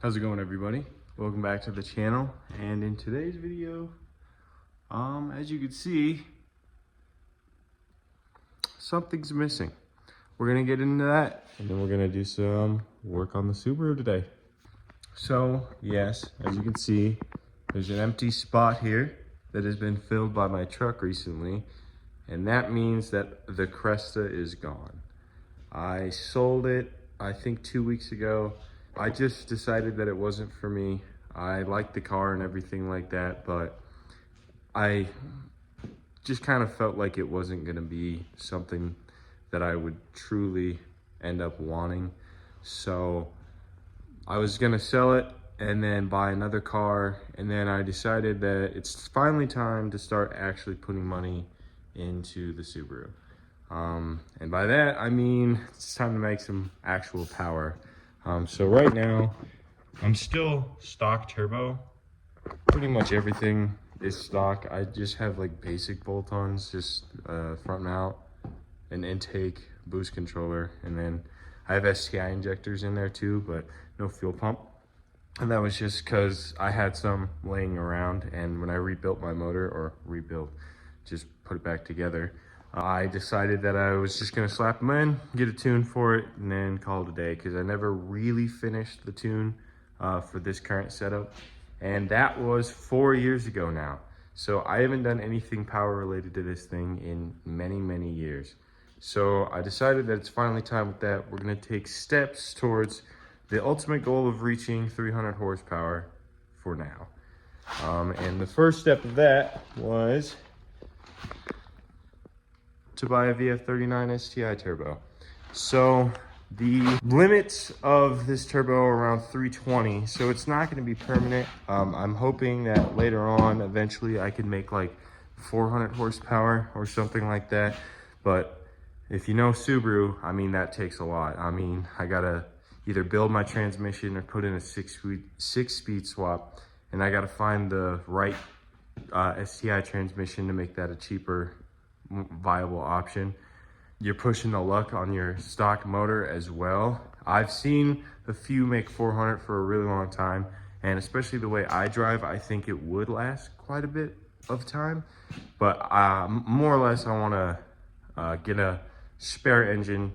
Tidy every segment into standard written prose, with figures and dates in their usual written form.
How's it going, everybody? Welcome back to the channel. And in today's video, as you can see, something's missing. We're gonna get into that, and then we're gonna do some work on the Subaru today. So yes, as you can see, there's an empty spot here that has been filled by my truck recently, and that means that the Cresta is gone. I sold it, I think 2 weeks ago. I just decided that it wasn't for me. I liked the car and everything like that, but I just kind of felt like it wasn't gonna be something that I would truly end up wanting. So I was gonna sell it and then buy another car, and then I decided that it's finally time to start actually putting money into the Subaru. And by that, I mean, it's time to make some actual power. So right now, I'm still stock turbo. Pretty much everything is stock. I just have like basic bolt-ons, just front mount, an intake, boost controller, and then I have STI injectors in there too, but no fuel pump. And that was just because I had some laying around, and when I rebuilt my motor, or just put it back together, I decided that I was just gonna slap them in, get a tune for it, and then call it a day, because I never really finished the tune for this current setup. And that was 4 years ago now. So I haven't done anything power related to this thing in many, many years. So I decided that it's finally time with that. We're gonna take steps towards the ultimate goal of reaching 300 horsepower for now. And the first step of that was to buy a VF39 STI turbo. So the limits of this turbo are around 320, so it's not going to be permanent. I'm hoping that later on, eventually, I can make like 400 horsepower or something like that. But if you know Subaru, I mean, that takes a lot. I mean, I gotta either build my transmission or put in a six-speed swap, and I gotta find the right STI transmission to make that a cheaper, viable option. You're pushing the luck on your stock motor as well. I've seen a few make 400 for a really long time, and especially the way I drive, I think it would last quite a bit of time. But more or less, I want to get a spare engine,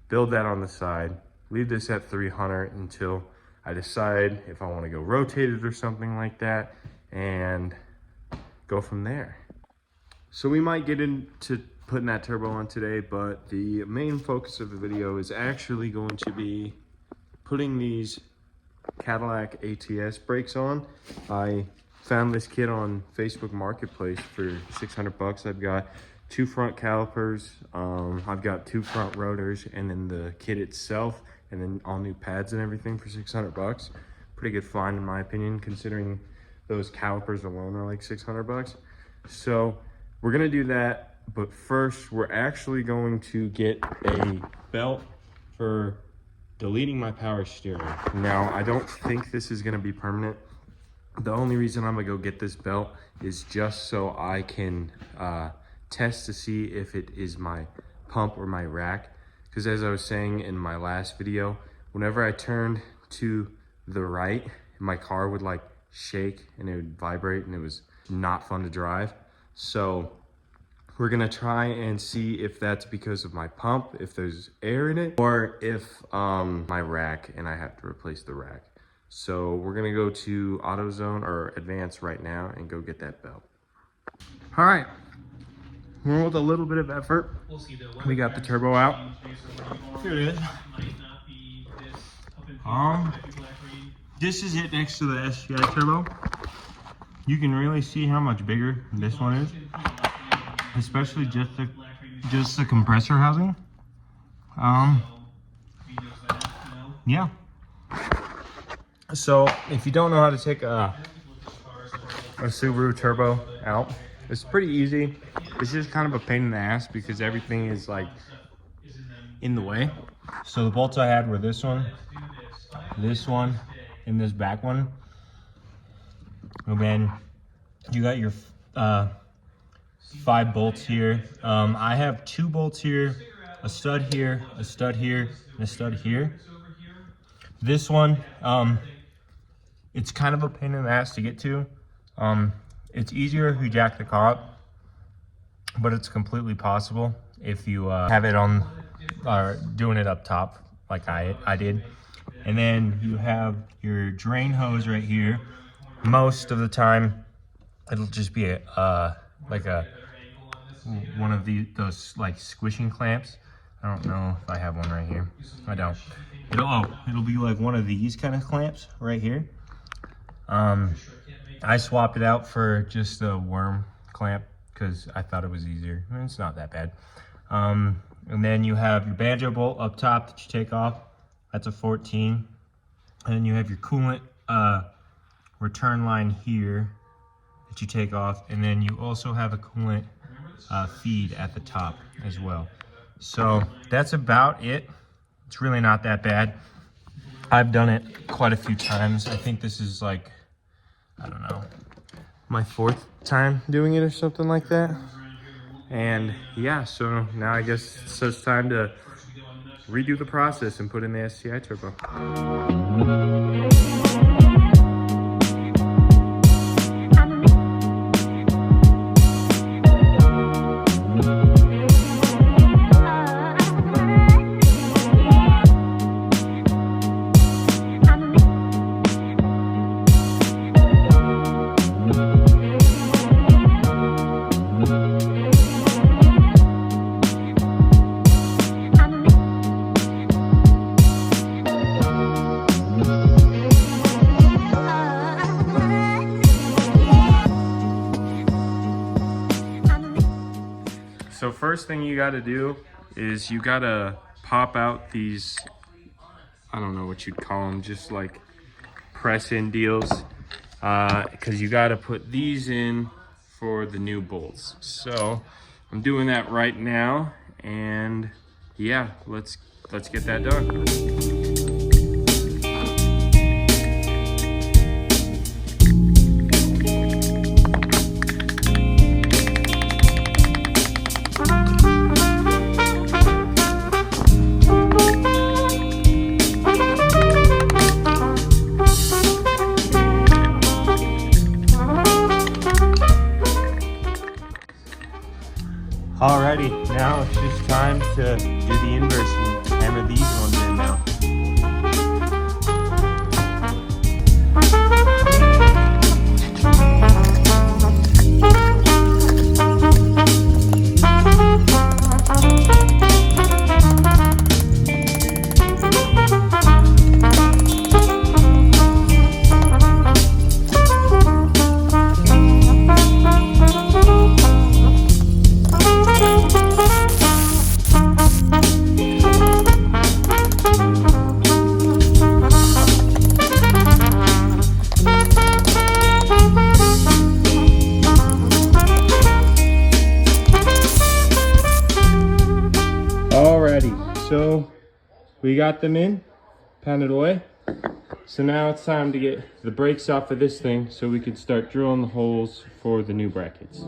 build that on the side, leave this at 300 until I decide if I want to go rotated or something like that, and go from there. So we might get into putting that turbo on today, but the main focus of the video is actually going to be putting these Cadillac ATS brakes on. I found this kit on Facebook Marketplace for 600 bucks. I've got 2 front calipers, I've got 2 front rotors, and then the kit itself, and then all new pads and everything for 600 bucks. Pretty good find in my opinion, considering those calipers alone are like 600 bucks. So we're gonna do that, but first we're actually going to get a belt for deleting my power steering. Now, I don't think this is gonna be permanent. The only reason I'm gonna go get this belt is just so I can test to see if it is my pump or my rack. Because as I was saying in my last video, whenever I turned to the right, my car would like shake and it would vibrate, and it was not fun to drive. So we're gonna try and see if that's because of my pump, if there's air in it, or if my rack, and I have to replace the rack. So we're gonna go to AutoZone or Advance right now and go get that belt. All right, with a little bit of effort, we got the turbo out. Here it is. This is it next to the STI turbo. You can really see how much bigger this one is, especially just the compressor housing. Yeah. So if you don't know how to take a Subaru turbo out, it's pretty easy. It's just kind of a pain in the ass because everything is like in the way. So the bolts I had were this one, and this back one. And then you got your 5 bolts here. I have 2 bolts here, a stud here, a stud here, and a stud here. This one It's kind of a pain in the ass to get to. It's easier if you jack the car up, but it's completely possible if you have it on, doing it up top like I did. And then you have your drain hose right here. Most of the time, it'll just be one of those like squishing clamps. I don't know if I have one right here. I don't. It'll be like one of these kind of clamps right here. I swapped it out for just a worm clamp because I thought it was easier. I mean, it's not that bad. And then you have your banjo bolt up top that you take off. That's a 14. And then you have your coolant return line here that you take off. And then you also have a coolant feed at the top as well. So that's about it. It's really not that bad. I've done it quite a few times. I think this is like, I don't know, my 4th time doing it or something like that. And yeah, so now I guess it's just time to redo the process and put in the STI turbo. So first thing you got to do is you got to pop out these, I don't know what you'd call them, just like press-in deals, because you got to put these in for the new bolts. So I'm doing that right now, and yeah, let's get that done. Alrighty, now it's just time to do the inverse and hammer these ones in now. So we got them in, pounded away. So now it's time to get the brakes off of this thing so we can start drilling the holes for the new brackets.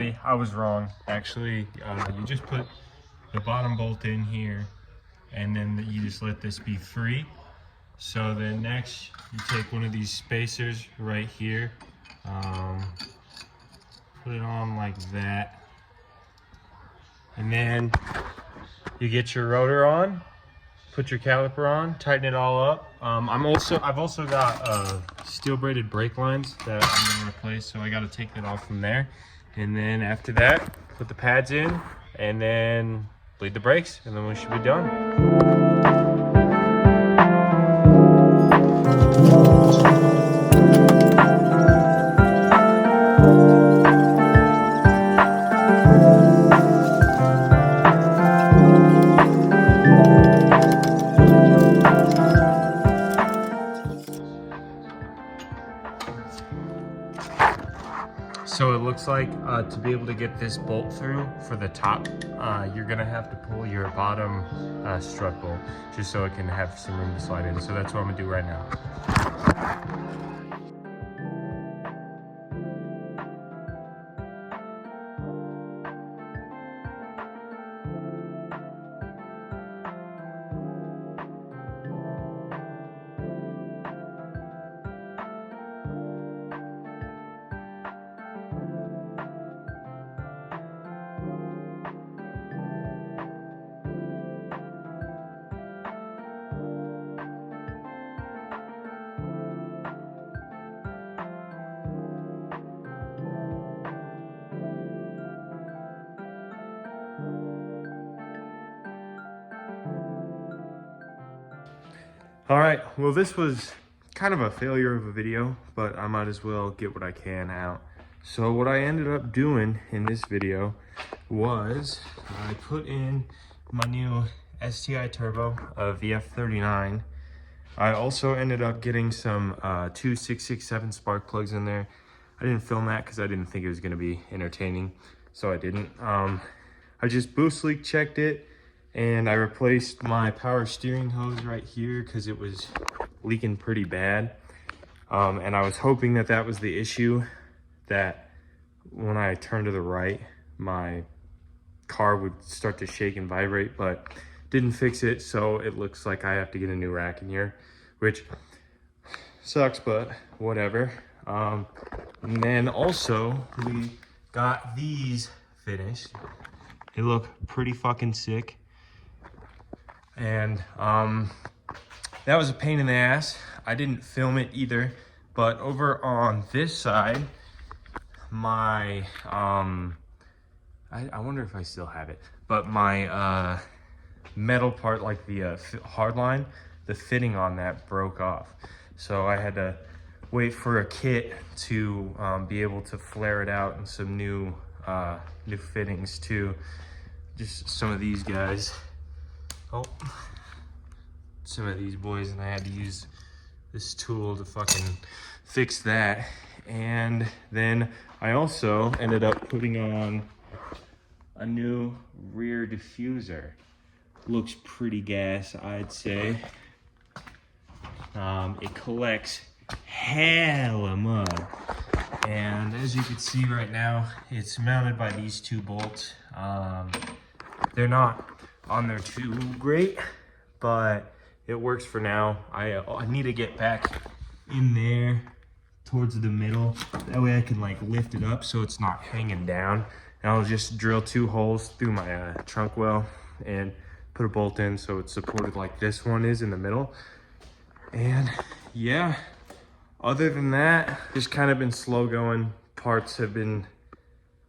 Alrighty, I was wrong. Actually, you just put the bottom bolt in here, and then you just let this be free. So then next, you take one of these spacers right here, put it on like that, and then you get your rotor on, put your caliper on, tighten it all up. I've also got steel braided brake lines that I'm gonna replace, so I got to take that off from there. And then after that, put the pads in, and then bleed the brakes, and then we should be done. So it looks like to be able to get this bolt through for the top, you're gonna have to pull your bottom strut bolt just so it can have some room to slide in. So that's what I'm gonna do right now. All right, well, this was kind of a failure of a video, but I might as well get what I can out. So what I ended up doing in this video was I put in my new STI turbo, VF39. I also ended up getting some 2667 spark plugs in there. I didn't film that because I didn't think it was going to be entertaining, so I didn't. I just boost leak checked it, and I replaced my power steering hose right here because it was leaking pretty bad. And I was hoping that that was the issue, that when I turned to the right, my car would start to shake and vibrate, but didn't fix it. So it looks like I have to get a new rack in here, which sucks, but whatever. And then also we got these finished. They look pretty fucking sick. And that was a pain in the ass. I didn't film it either, but over on this side, my I wonder if I still have it, but my metal part, like the hard line, the fitting on that broke off, so I had to wait for a kit to be able to flare it out, and some new fittings too. Just some of these guys. Oh, some of these boys, and I had to use this tool to fucking fix that. And then I also ended up putting on a new rear diffuser. Looks pretty gas, I'd say. It collects hella mud, and as you can see right now, it's mounted by these two bolts. They're not on there too great, but it works for now. I need to get back in there towards the middle, that way I can like lift it up so it's not hanging down. And I'll just drill 2 holes through my trunk well and put a bolt in so it's supported like this one is in the middle. And yeah, other than that, just kind of been slow going. Parts have been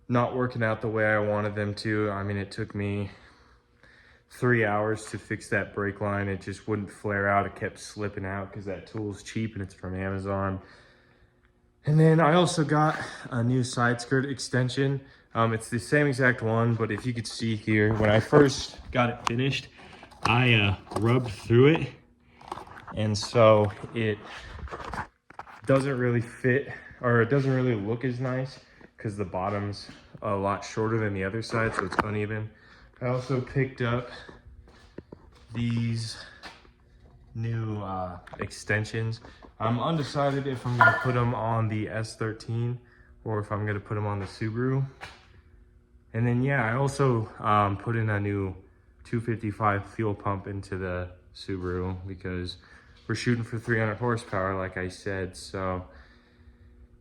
not working out the way I wanted them to. I mean, it took me 3 hours to fix that brake line. It just wouldn't flare out. It kept slipping out because that tool's cheap and it's from Amazon. And then I also got a new side skirt extension. It's the same exact one, but if you could see here, when I first got it finished, I rubbed through it, and so it doesn't really fit, or it doesn't really look as nice because the bottom's a lot shorter than the other side, so it's uneven. I also picked up these new extensions. I'm undecided if I'm gonna put them on the S13 or if I'm gonna put them on the Subaru. And then yeah, I also put in a new 255 fuel pump into the Subaru because we're shooting for 300 horsepower, like I said. So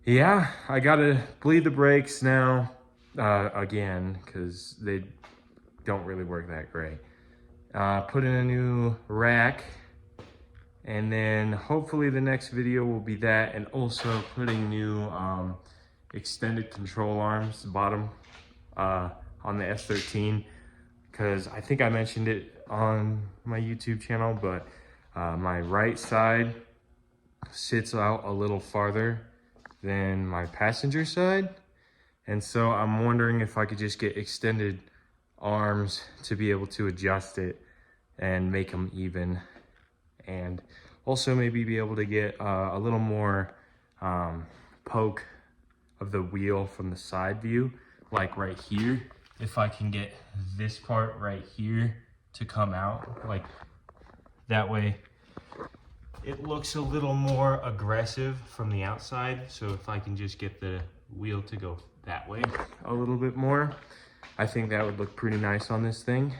yeah, I gotta bleed the brakes now again because they don't really work that great. Put in a new rack, and then hopefully the next video will be that, and also putting new extended control arms bottom on the S13, because I think I mentioned it on my YouTube channel, but my right side sits out a little farther than my passenger side, and so I'm wondering if I could just get extended arms to be able to adjust it and make them even, and also maybe be able to get a little more poke of the wheel from the side view, like right here. If I can get this part right here to come out, like that way it looks a little more aggressive from the outside. So if I can just get the wheel to go that way a little bit more, I think that would look pretty nice on this thing.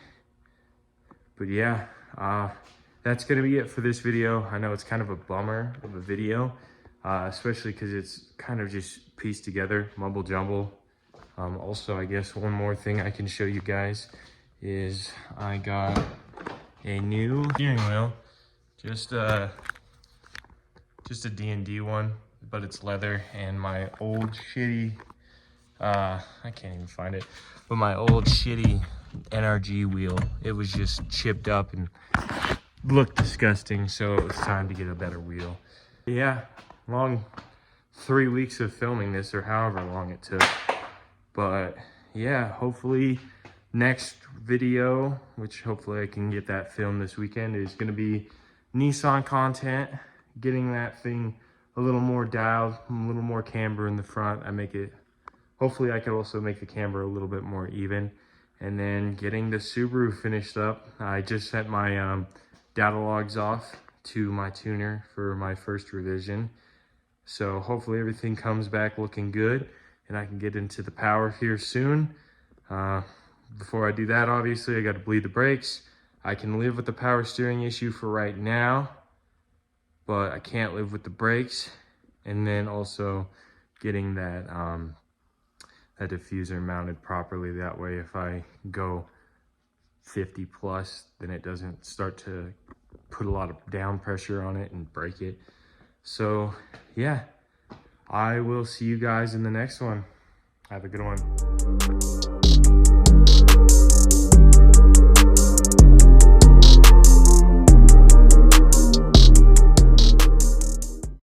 But yeah, that's gonna be it for this video. I know it's kind of a bummer of a video, especially because it's kind of just pieced together, mumble jumble. Also, I guess one more thing I can show you guys is I got a new steering wheel, just a D&D one, but it's leather, and my old shitty, I can't even find it, but my old shitty NRG wheel, it was just chipped up and looked disgusting, so it was time to get a better wheel. Yeah, long 3 weeks of filming this, or however long it took. But yeah, hopefully next video, which hopefully I can get that filmed this weekend, is going to be Nissan content, getting that thing a little more dialed, a little more camber in the front. Hopefully I could also make the camber a little bit more even, and then getting the Subaru finished up. I just sent my data logs off to my tuner for my first revision, so hopefully everything comes back looking good and I can get into the power here soon. Before I do that, obviously I got to bleed the brakes. I can live with the power steering issue for right now, but I can't live with the brakes. And then also getting that that diffuser mounted properly, that way if I go 50 plus, then it doesn't start to put a lot of down pressure on it and break it. So yeah, I will see you guys in the next one. Have a good one.